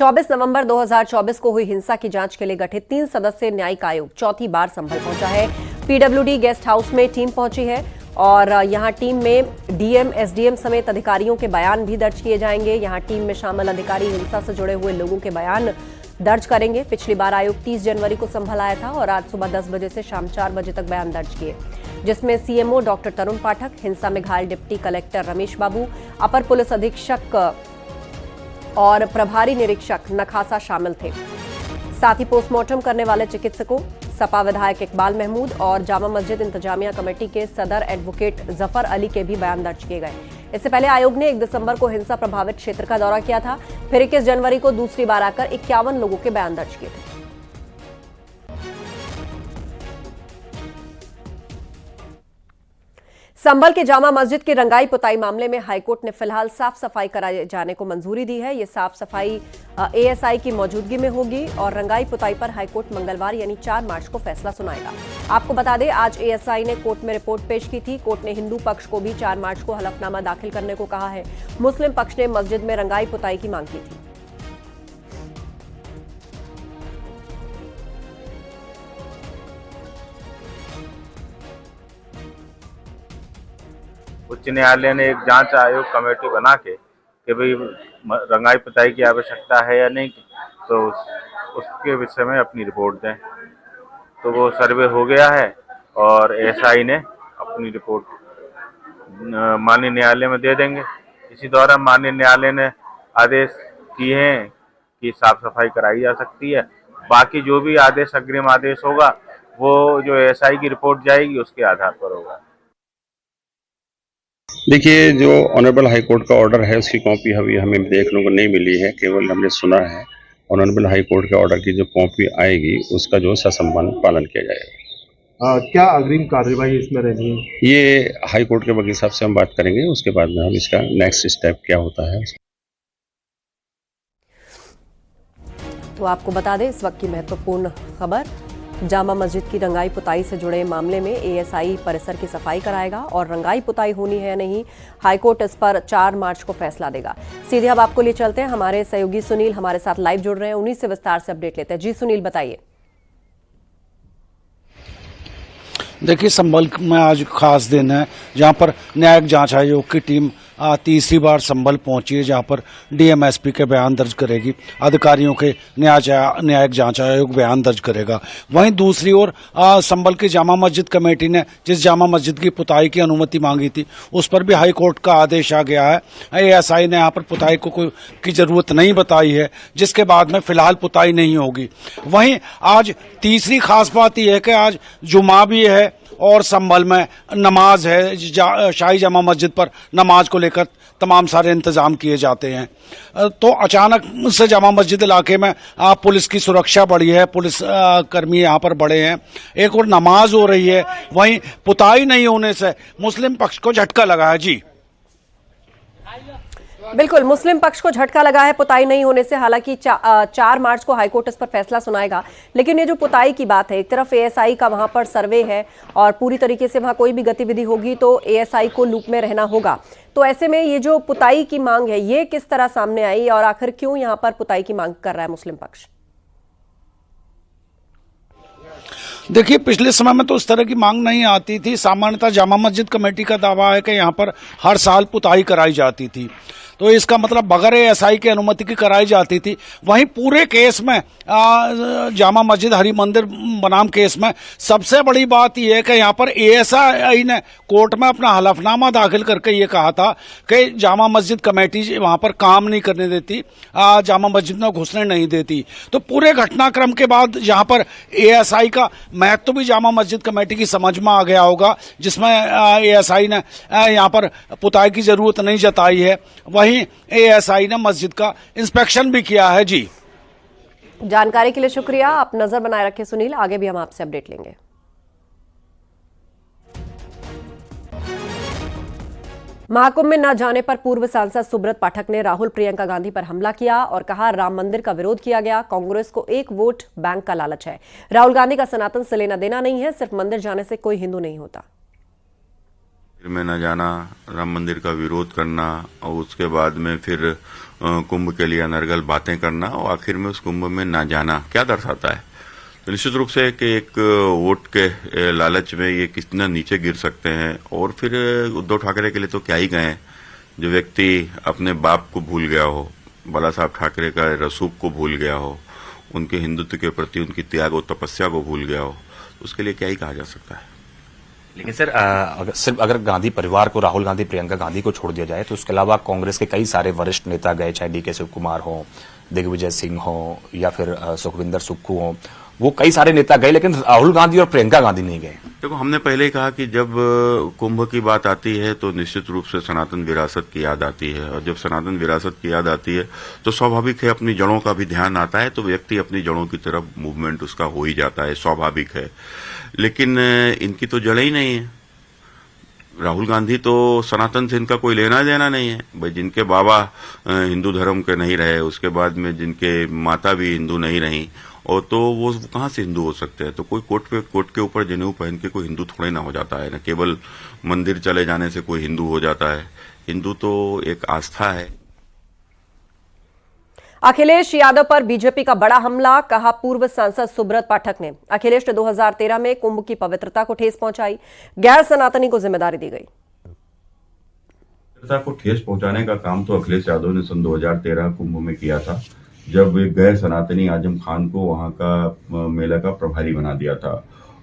24 नवंबर 2024 को हुई हिंसा की जांच के लिए गठित 3 सदस्यीय न्यायिक आयोग चौथी बार संभल पहुंचा है। पीडब्ल्यूडी गेस्ट हाउस में टीम पहुंची है और यहां टीम में डीएम, एसडीएम समेत अधिकारियों के बयान भी दर्ज किए जाएंगे। यहां टीम में शामिल अधिकारी हिंसा से जुड़े हुए लोगों के बयान दर्ज करेंगे। पिछली बार आयोग 30 जनवरी को संभल आया था और आज सुबह 10 बजे से शाम 4 बजे तक बयान दर्ज किए, जिसमें सीएमओ डॉक्टर तरुण पाठक, हिंसा में घायल डिप्टी कलेक्टर रमेश बाबू, अपर पुलिस अधीक्षक और प्रभारी निरीक्षक नखासा शामिल थे। साथ ही पोस्टमार्टम करने वाले चिकित्सकों, सपा विधायक इकबाल महमूद और जामा मस्जिद इंतजामिया कमेटी के सदर एडवोकेट जफर अली के भी बयान दर्ज किए गए। इससे पहले आयोग ने 1 दिसंबर को हिंसा प्रभावित क्षेत्र का दौरा किया था। फिर 21 जनवरी को दूसरी बार आकर 51 लोगों के बयान दर्ज किए थे। संभल के जामा मस्जिद की रंगाई पुताई मामले में हाईकोर्ट ने फिलहाल साफ सफाई कराए जाने को मंजूरी दी है। ये साफ सफाई एएसआई की मौजूदगी में होगी और रंगाई पुताई पर हाईकोर्ट मंगलवार यानी 4 मार्च को फैसला सुनाएगा। आपको बता दें, आज एएसआई ने कोर्ट में रिपोर्ट पेश की थी। कोर्ट ने हिंदू पक्ष को भी 4 मार्च को हलफनामा दाखिल करने को कहा है। मुस्लिम पक्ष ने मस्जिद में रंगाई पुताई की मांग की थी। उच्च न्यायालय ने एक जांच आयोग कमेटी बना के कि भाई रंगाई पुताई की आवश्यकता है या नहीं, तो उसके विषय में अपनी रिपोर्ट दें। तो वो सर्वे हो गया है और एएसआई ने अपनी रिपोर्ट माननीय न्यायालय में दे देंगे। इसी दौरान माननीय न्यायालय ने आदेश किए हैं कि साफ सफाई कराई जा सकती है। बाकी जो भी आदेश, अग्रिम आदेश होगा, वो जो एएसआई की रिपोर्ट जाएगी उसके आधार पर होगा। देखिए, जो ऑनरेबल हाई कोर्ट का ऑर्डर है उसकी कॉपी अभी हमें देखने को नहीं मिली है, केवल हमने सुना है। ऑनरेबल हाई कोर्ट के ऑर्डर की जो कॉपी आएगी उसका जो ससंबंध पालन किया जाएगा। क्या अग्रिम कार्यवाही इसमें रहेगी? ये हाई कोर्ट के वकील साहब से हम बात करेंगे, उसके बाद में हम इसका नेक्स्ट स्टेप क्या होता है। तो आपको बता दें, इस वक्त की महत्वपूर्ण खबर, जामा मस्जिद की रंगाई पुताई से जुड़े मामले में एएसआई परिसर की सफाई कराएगा और रंगाई पुताई होनी है नहीं, हाईकोर्ट इस पर 4 मार्च को फैसला देगा। सीधे अब आपको लिए चलते हैं, हमारे सहयोगी सुनील हमारे साथ लाइव जुड़ रहे हैं, उन्हीं से विस्तार से अपडेट लेते हैं। जी सुनील, बताइए। देखिए, संभल में आज खास दिन है जहां पर न्यायिक जांच आयोग की टीम तीसरी बार संभल पहुंची है, जहां पर डीएमएसपी के बयान दर्ज करेगी, अधिकारियों के न्यायिक जांच आयोग बयान दर्ज करेगा। वहीं दूसरी ओर संभल की जामा मस्जिद कमेटी ने जिस जामा मस्जिद की पुताई की अनुमति मांगी थी, उस पर भी हाई कोर्ट का आदेश आ गया है। एएसआई ने यहाँ पर पुताई की जरूरत नहीं बताई है, जिसके बाद में फिलहाल पुताई नहीं होगी। वहीं आज तीसरी खास बात यह है कि आज जुमा भी है और संभल में नमाज है। शाही जामा मस्जिद पर नमाज को लेकर तमाम सारे इंतजाम किए जाते हैं। तो अचानक से जामा मस्जिद इलाके में पुलिस की सुरक्षा बढ़ी है, पुलिस कर्मी यहाँ पर बढ़े हैं। एक और नमाज हो रही है, वहीं पुताई नहीं होने से मुस्लिम पक्ष को झटका लगा है। जी बिल्कुल, मुस्लिम पक्ष को झटका लगा है पुताई नहीं होने से। हालांकि 4 मार्च को हाईकोर्ट इस पर फैसला सुनाएगा, लेकिन ये जो पुताई की बात है, एक तरफ एएसआई का वहां पर सर्वे है और पूरी तरीके से वहां कोई भी गतिविधि होगी तो एएसआई को लूप में रहना होगा। तो ऐसे में ये जो पुताई की मांग है, ये किस तरह सामने आई और आखिर क्यों यहाँ पर पुताई की मांग कर रहा है मुस्लिम पक्ष? देखिए, पिछले समय में तो उस तरह की मांग नहीं आती थी। सामान्यतः जामा मस्जिद कमेटी का दावा है कि यहाँ पर हर साल पुताई कराई जाती थी, तो इसका मतलब बगैर एएसआई की अनुमति की कराई जाती थी। वहीं पूरे केस में जामा मस्जिद हरि मंदिर बनाम केस में सबसे बड़ी बात यह है कि यहाँ पर एएसआई ने कोर्ट में अपना हलफनामा दाखिल करके ये कहा था कि जामा मस्जिद कमेटी वहाँ पर काम नहीं करने देती, जामा मस्जिद में घुसने नहीं देती। तो पूरे घटनाक्रम के बाद यहाँ पर एएसआई का महत्व भी जामा मस्जिद कमेटी की समझ में आ गया होगा, जिसमें एएसआई ने यहाँ पर पुताई की जरूरत नहीं जताई है। वहीं एएसआई ने मस्जिद का इंस्पेक्शन भी किया है। जी, जानकारी के लिए शुक्रिया। आप नजर बनाए रखें सुनील, आगे भी हम आपसे अपडेट लेंगे। महाकुंभ में न जाने पर पूर्व सांसद सुब्रत पाठक ने राहुल प्रियंका गांधी पर हमला किया और कहा, राम मंदिर का विरोध किया गया, कांग्रेस को एक वोट बैंक का लालच है। राहुल गांधी का सनातन से लेना देना नहीं है, सिर्फ मंदिर जाने से कोई हिंदू नहीं होता। में न जाना, राम मंदिर का विरोध करना और उसके बाद में फिर कुंभ के लिए अनर्गल बातें करना और आखिर में उस कुंभ में ना जाना क्या दर्शाता है? तो निश्चित रूप से कि एक वोट के लालच में ये कितना नीचे गिर सकते हैं। और फिर उद्धव ठाकरे के लिए तो क्या ही कहें, जो व्यक्ति अपने बाप को भूल गया हो, बाला साहब ठाकरे का रसूख को भूल गया हो, उनके हिंदुत्व के प्रति उनकी त्याग और तपस्या को भूल गया हो, तो उसके लिए क्या ही कहा जा सकता है। लेकिन सर सिर्फ अगर गांधी परिवार को, राहुल गांधी, प्रियंका गांधी को छोड़ दिया जाए तो उसके अलावा कांग्रेस के कई सारे वरिष्ठ नेता गए, चाहे डीके शिव कुमार हो, दिग्विजय सिंह हो या फिर सुखविंदर सुक्खू हो, वो कई सारे नेता गए, लेकिन राहुल गांधी और प्रियंका गांधी नहीं गए। देखो, हमने पहले ही कहा कि जब कुंभ की बात आती है तो निश्चित रूप से सनातन विरासत की याद आती है, और जब सनातन विरासत की याद आती है तो स्वाभाविक है अपनी जड़ों का भी ध्यान आता है, तो व्यक्ति अपनी जड़ों की तरफ मूवमेंट उसका हो ही जाता है, स्वाभाविक है। लेकिन इनकी तो जड़ें ही नहीं है। राहुल गांधी तो सनातन से इनका कोई लेना देना नहीं है भाई। जिनके बाबा हिंदू धर्म के नहीं रहे, उसके बाद में जिनके माता भी हिंदू नहीं रही, और तो वो कहाँ से हिंदू हो सकते हैं? तो कोई कोट के ऊपर जनेऊ पहन के कोई हिंदू थोड़े ना हो जाता है, ना केवल मंदिर चले जाने से कोई हिंदू हो जाता है। हिंदू तो एक आस्था है। अखिलेश यादव पर बीजेपी का बड़ा हमला, कहा पूर्व सांसद सुब्रत पाठक ने। अखिलेश ने 2013 में कुंभ की पवित्रता को ठेस पहुंचाई, गैर सनातनी को जिम्मेदारी दी गई। पवित्रता को ठेस पहुंचाने का काम तो अखिलेश यादव ने सन 2013 कुंभ में किया था, जब एक गैर सनातनी आजम खान को वहां का मेला का प्रभारी बना दिया था।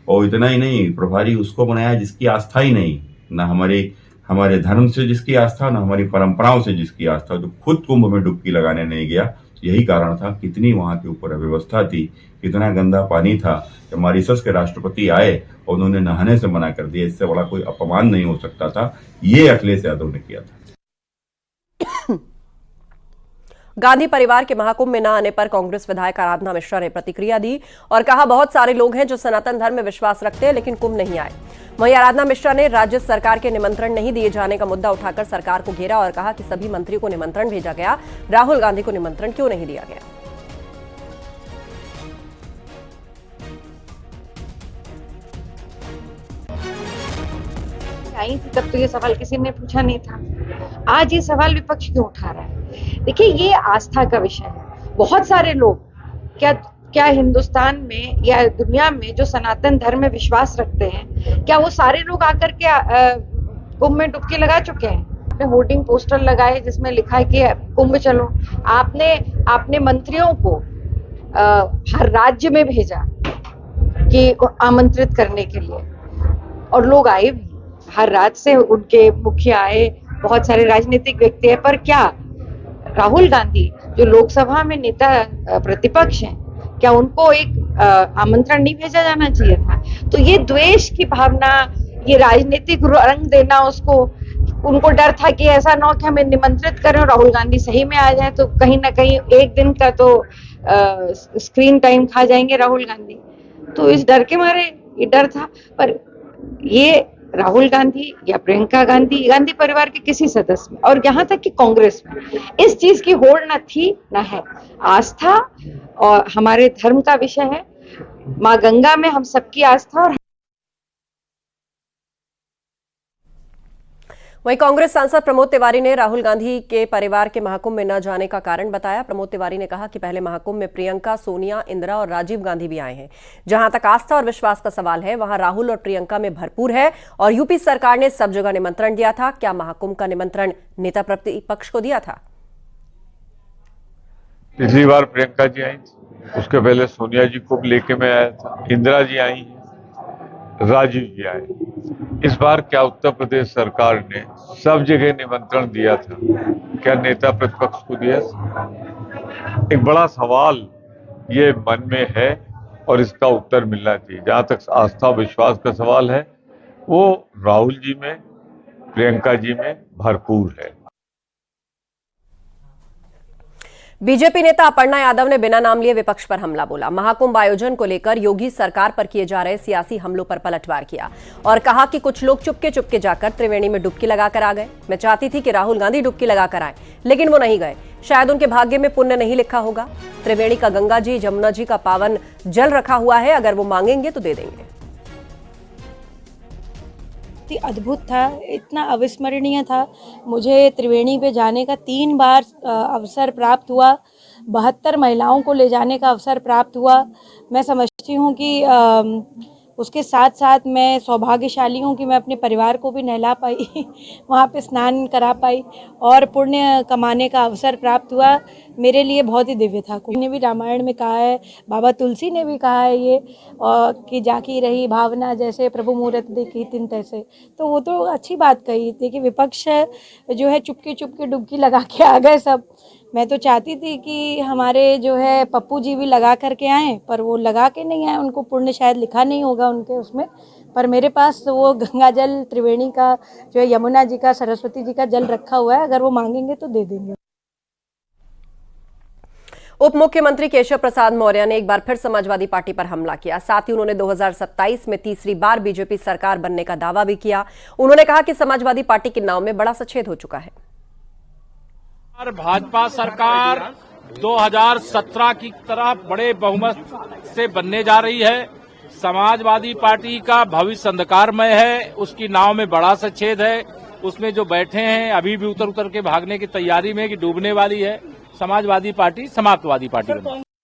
और इतना ही नहीं, प्रभारी उसको बनाया जिसकी आस्था ही नहीं, ना हमारे धर्म से जिसकी आस्था, ना हमारी परंपराओं से जिसकी आस्था, जो खुद कुंभ में डुबकी लगाने नहीं गया। यही कारण था, कितनी वहां के ऊपर अव्यवस्था थी, कितना गंदा पानी था। जब मॉरिशस के राष्ट्रपति आए और उन्होंने नहाने से मना कर दिया, इससे बड़ा कोई अपमान नहीं हो सकता था। ये अखिलेश यादव ने किया था। गांधी परिवार के महाकुंभ में न आने पर कांग्रेस विधायक आराधना मिश्रा ने प्रतिक्रिया दी और कहा, बहुत सारे लोग हैं जो सनातन धर्म में विश्वास रखते हैं लेकिन कुंभ नहीं आए। वहीं आराधना मिश्रा ने राज्य सरकार के निमंत्रण नहीं दिए जाने का मुद्दा उठाकर सरकार को घेरा और कहा कि सभी मंत्रियों को निमंत्रण भेजा गया, राहुल गांधी को निमंत्रण क्यों नहीं दिया गया। आई थी तब तो ये सवाल किसी ने पूछा नहीं था। आज ये सवाल विपक्ष क्यों उठा रहा है? देखिए, ये आस्था का विषय है। बहुत सारे लोग क्या हिंदुस्तान में या दुनिया में जो सनातन धर्म में विश्वास रखते हैं, क्या वो सारे लोग आकर के कुंभ में डुबकी लगा चुके हैं? आपने होर्डिंग पोस्टर लगाए जिसमें लिखा है कि कुंभ चलो। आपने मंत्रियों को हर राज्य में भेजा कि आमंत्रित करने के लिए, और लोग आए भी। हर राज्य से उनके मुखिया आए, बहुत सारे राजनीतिक व्यक्ति है। पर क्या राहुल गांधी जो लोकसभा में नेता प्रतिपक्ष हैं, क्या उनको एक आमंत्रण नहीं भेजा जाना चाहिए था? तो ये द्वेष की भावना, ये राजनीतिक रंग देना उसको, उनको डर था कि ऐसा ना हो कि हमें निमंत्रित करें और राहुल गांधी सही में आ जाए, तो कहीं ना कहीं एक दिन का तो स्क्रीन टाइम खा जाएंगे राहुल गांधी। तो इस डर के मारे ये डर था। पर ये राहुल गांधी या प्रियंका गांधी, गांधी परिवार के किसी सदस्य में, और यहाँ तक कि कांग्रेस में, इस चीज की होड़ न थी न है। आस्था और हमारे धर्म का विषय है। माँ गंगा में हम सबकी आस्था। और वहीं कांग्रेस सांसद प्रमोद तिवारी ने राहुल गांधी के परिवार के महाकुंभ में न जाने का कारण बताया। प्रमोद तिवारी ने कहा कि पहले महाकुंभ में प्रियंका, सोनिया, इंदिरा और राजीव गांधी भी आए हैं। जहां तक आस्था और विश्वास का सवाल है, वहां राहुल और प्रियंका में भरपूर है, और यूपी सरकार ने सब जगह निमंत्रण दिया था। क्या महाकुंभ का निमंत्रण नेता प्रतिपक्ष को दिया था? पिछली बार प्रियंका जी आई, उसके पहले सोनिया जी को लेके मैं आया था, इंदिरा जी आई, राजीव जी आए। इस बार क्या उत्तर प्रदेश सरकार ने सब जगह निमंत्रण दिया था? क्या नेता प्रतिपक्ष को दिया? एक बड़ा सवाल ये मन में है और इसका उत्तर मिलना चाहिए। जहां तक आस्था विश्वास का सवाल है, वो राहुल जी में, प्रियंका जी में भरपूर है। बीजेपी नेता अपर्णा यादव ने बिना नाम लिए विपक्ष पर हमला बोला। महाकुंभ आयोजन को लेकर योगी सरकार पर किए जा रहे सियासी हमलों पर पलटवार किया और कहा कि कुछ लोग चुपके चुपके जाकर त्रिवेणी में डुबकी लगाकर आ गए। मैं चाहती थी कि राहुल गांधी डुबकी लगाकर आए, लेकिन वो नहीं गए। शायद उनके भाग्य में पुण्य नहीं लिखा होगा। त्रिवेणी का गंगा जी, जमुना जी का पावन जल रखा हुआ है, अगर वो मांगेंगे तो दे देंगे। बहुत ही अद्भुत था, इतना अविस्मरणीय था। मुझे त्रिवेणी पे जाने का 3 बार अवसर प्राप्त हुआ, 72 महिलाओं को ले जाने का अवसर प्राप्त हुआ। मैं समझती हूँ कि उसके साथ साथ मैं सौभाग्यशाली हूँ कि मैं अपने परिवार को भी नहला पाई वहाँ पे स्नान करा पाई और पुण्य कमाने का अवसर प्राप्त हुआ। मेरे लिए बहुत ही दिव्य था। ने भी रामायण में कहा है, बाबा तुलसी ने भी कहा है ये, और कि जाकी रही भावना जैसे प्रभु मूरत देखी तिन तैसे। तो वो तो अच्छी बात कही। देखिए विपक्ष जो है चुपके डुबकी लगा के आ गए सब। मैं तो चाहती थी कि हमारे जो है पप्पू जी भी लगा करके आएँ, पर वो लगा के नहीं आए। उनको पुण्य शायद लिखा नहीं होगा उनके उसमें, पर मेरे पास वो गंगा जल त्रिवेणी का जो है, यमुना जी का, सरस्वती जी का जल रखा हुआ है। अगर वो मांगेंगे तो दे देंगे। उप मुख्यमंत्री केशव प्रसाद मौर्य ने एक बार फिर समाजवादी पार्टी पर हमला किया। साथ ही उन्होंने 2027 में तीसरी बार बीजेपी सरकार बनने का दावा भी किया। उन्होंने कहा कि समाजवादी पार्टी के नाव में बड़ा सच्छेद हो चुका है। भाजपा सरकार 2017 की तरह बड़े बहुमत से बनने जा रही है। समाजवादी पार्टी का भविष्य अंधकारमय है, उसकी नाव में बड़ा सच्छेद है। उसमें जो बैठे हैं अभी भी उतर के भागने की तैयारी में कि डूबने वाली है। समाजवादी पार्टी समाप्तवादी पार्टी बनी।